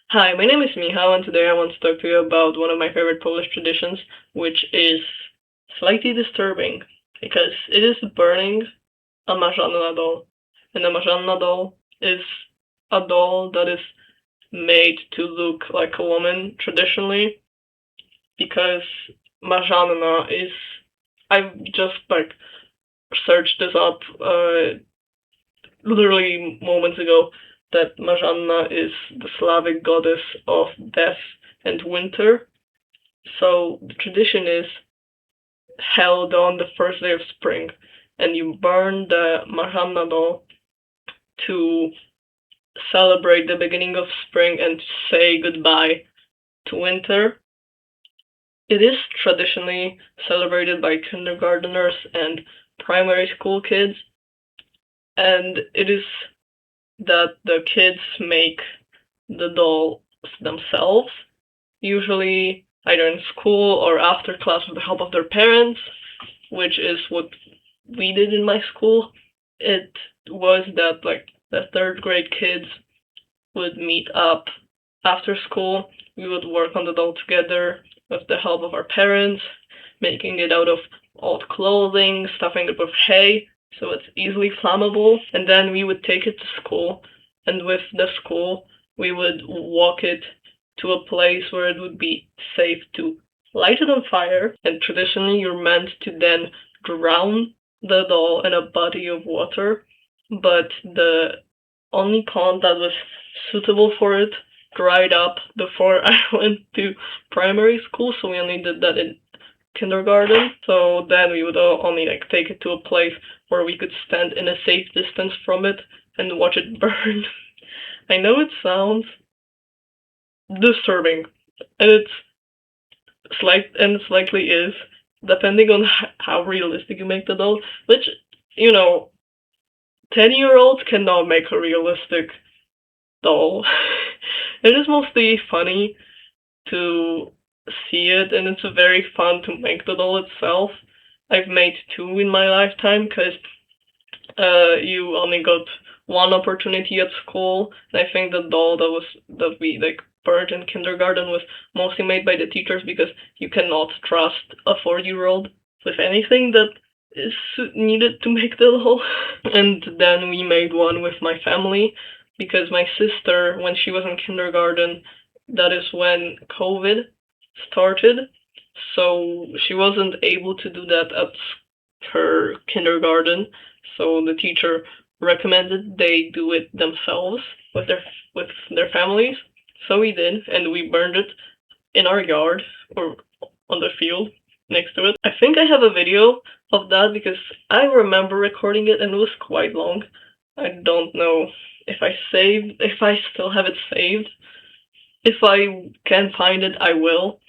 Hi, my name is Michał, and today I want to talk to you about one of my favorite Polish traditions, which is slightly disturbing because it is burning a Marzanna doll. And a Marzanna doll is a doll that is made to look like a woman traditionally because Marzanna is. I've just searched this up literally moments ago that Marzanna is the Slavic goddess of death and winter. So the tradition is held on the first day of spring, and you burn the Marzanna doll to celebrate the beginning of spring and say goodbye to winter. It is traditionally celebrated by kindergarteners and primary school kids, and it is that the kids make the dolls themselves, usually either in school or after class with the help of their parents, which is what we did in my school. It was that the third grade kids would meet up after school. We would work on the doll together with the help of our parents, making it out of old clothing, stuffing it with hay so it's easily flammable, and then we would take it to school, and with the school we would walk it to a place where it would be safe to light it on fire, and traditionally you're meant to then drown the doll in a body of water, but the only pond that was suitable for it dried up before I went to primary school, so we only did that in kindergarten. So then we would only take it to a place where we could stand in a safe distance from it and watch it burn. I know it sounds disturbing, and it slightly is, depending on how realistic you make the doll. Which, you know, 10-year-olds cannot make a realistic doll. It is mostly funny to see it, and it's very fun to make the doll itself. I've made two in my lifetime because you only got one opportunity at school, and I think the doll that we burnt in kindergarten was mostly made by the teachers because you cannot trust a 4-year-old with anything that is needed to make the doll. And then we made one with my family because my sister, when she was in kindergarten, that is when COVID started, so she wasn't able to do that at her kindergarten. So the teacher recommended they do it themselves with their families. So we did, and we burned it in our yard or on the field next to it. I think I have a video of that because I remember recording it and it was quite long. I don't know if I still have it saved. If I can find it, I will.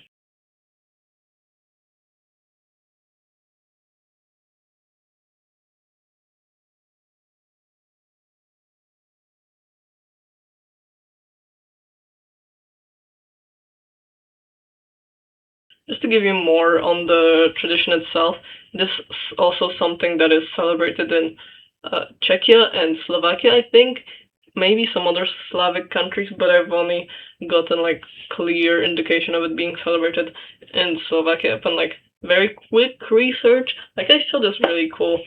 Just to give you more on the tradition itself, this is also something that is celebrated in Czechia and Slovakia, I think. Maybe some other Slavic countries, but I've only gotten clear indication of it being celebrated in Slovakia upon very quick research. I saw this really cool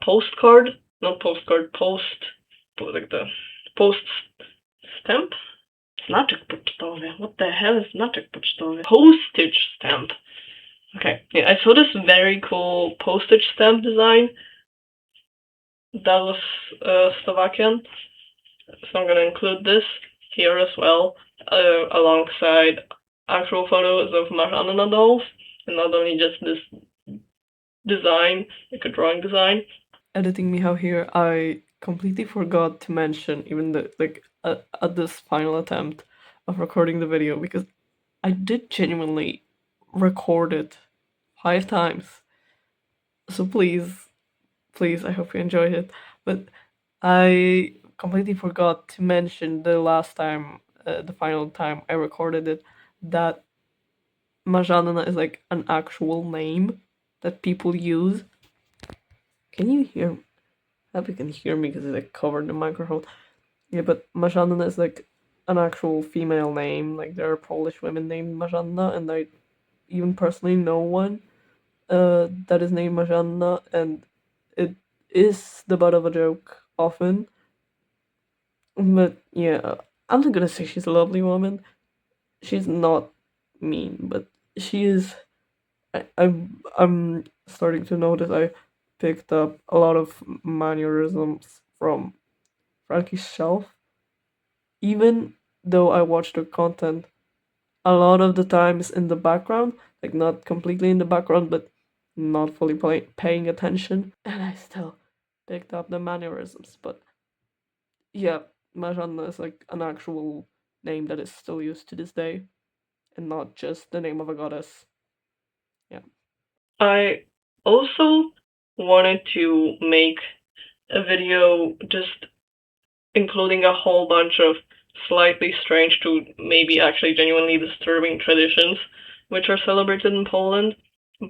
postcard, not postcard, the post stamp. Znaczek pocztowy. What the hell is znaczek pocztowy? Postage stamp. Okay, yeah, I saw this very cool postage stamp design that was Slovakian, so I'm gonna include this here as well, alongside actual photos of Marzanna dolls, and not only just this design, like a drawing design. Editing Michał here, I completely forgot to mention even at this final attempt of recording the video because I did genuinely record it 5 times. So please, I hope you enjoyed it. But I completely forgot to mention the last time, the final time I recorded it, that Marzanna is like an actual name that people use. Can you hear? I hope you can hear me because it's like covered the microphone. Yeah, but Marzanna is like an actual female name. Like there are Polish women named Marzanna, and I even personally know one that is named Marzanna, and it is the butt of a joke often. But yeah, I'm not gonna say she's a lovely woman. She's not mean, but she is. I'm starting to notice I picked up a lot of mannerisms from Frankie Shelf. Even though I watched her content a lot of the times in the background, like not completely in the background, but not fully paying attention, and I still picked up the mannerisms. But yeah, Majanna is like an actual name that is still used to this day, and not just the name of a goddess. Yeah. I also wanted to make a video just including a whole bunch of slightly strange to maybe actually genuinely disturbing traditions which are celebrated in Poland,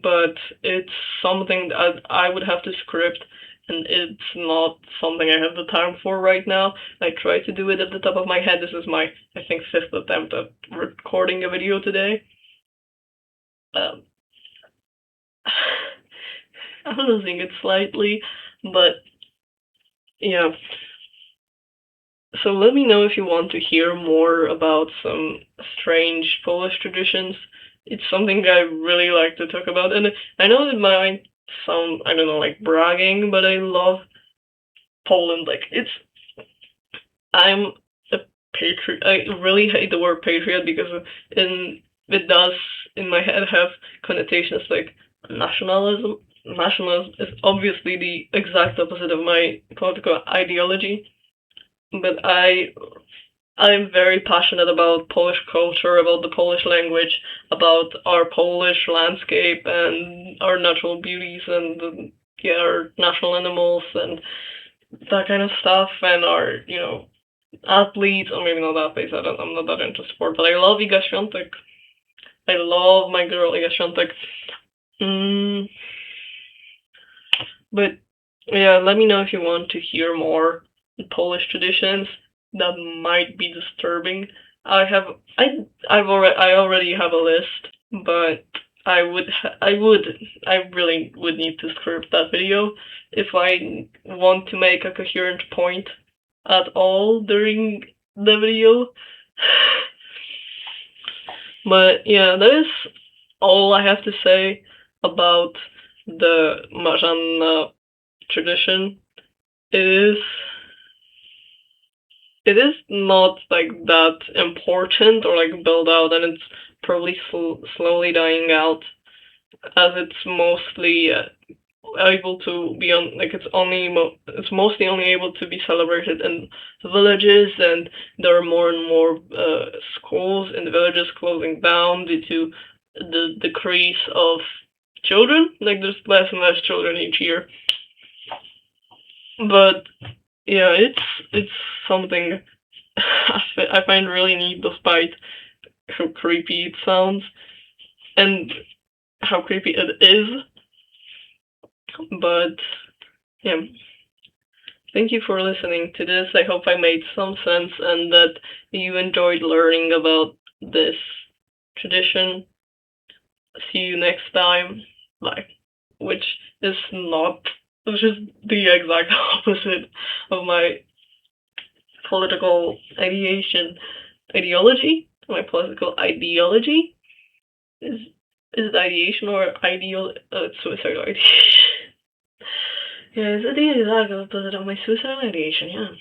but it's something that I would have to script, and it's not something I have the time for right now. I try to do it at the top of my head. This is my, I think, fifth attempt at recording a video today. Um, I'm losing it slightly, but yeah. So let me know if you want to hear more about some strange Polish traditions. It's something I really like to talk about, and I know it might sound, I don't know, like bragging, but I love Poland. Like it's, I'm a patriot. I really hate the word patriot because it does in my head have connotations like nationalism. Nationalism is obviously the exact opposite of my political ideology, but I'm very passionate about Polish culture, about the Polish language, about our Polish landscape and our natural beauties and yeah, our national animals and that kind of stuff, and our athletes, or maybe not athletes. I'm not that into sport, but I love Iga Świątek. I love my girl Iga Świątek. Mm, but yeah, let me know if you want to hear more Polish traditions that might be disturbing. I have I already have a list, but I really would need to script that video if I want to make a coherent point at all during the video. But yeah, that is all I have to say about the Marzanna tradition. It is it is not like that important or like built out, and it's probably slowly dying out as it's mostly able to be on like it's mostly only able to be celebrated in villages, and there are more and more schools in the villages closing down due to the decrease of children. Like there's less and less children each year, but yeah, it's something I find really neat despite how creepy it sounds and how creepy it is. But yeah, thank you for listening to this. I hope I made some sense and that you enjoyed learning about this tradition. See you next time. Bye. Which is not, which is the exact opposite of my political ideology. My political ideology is it ideation or ideal? Suicidal ideation. Yeah, it's the exact opposite of my suicidal ideation. Yeah.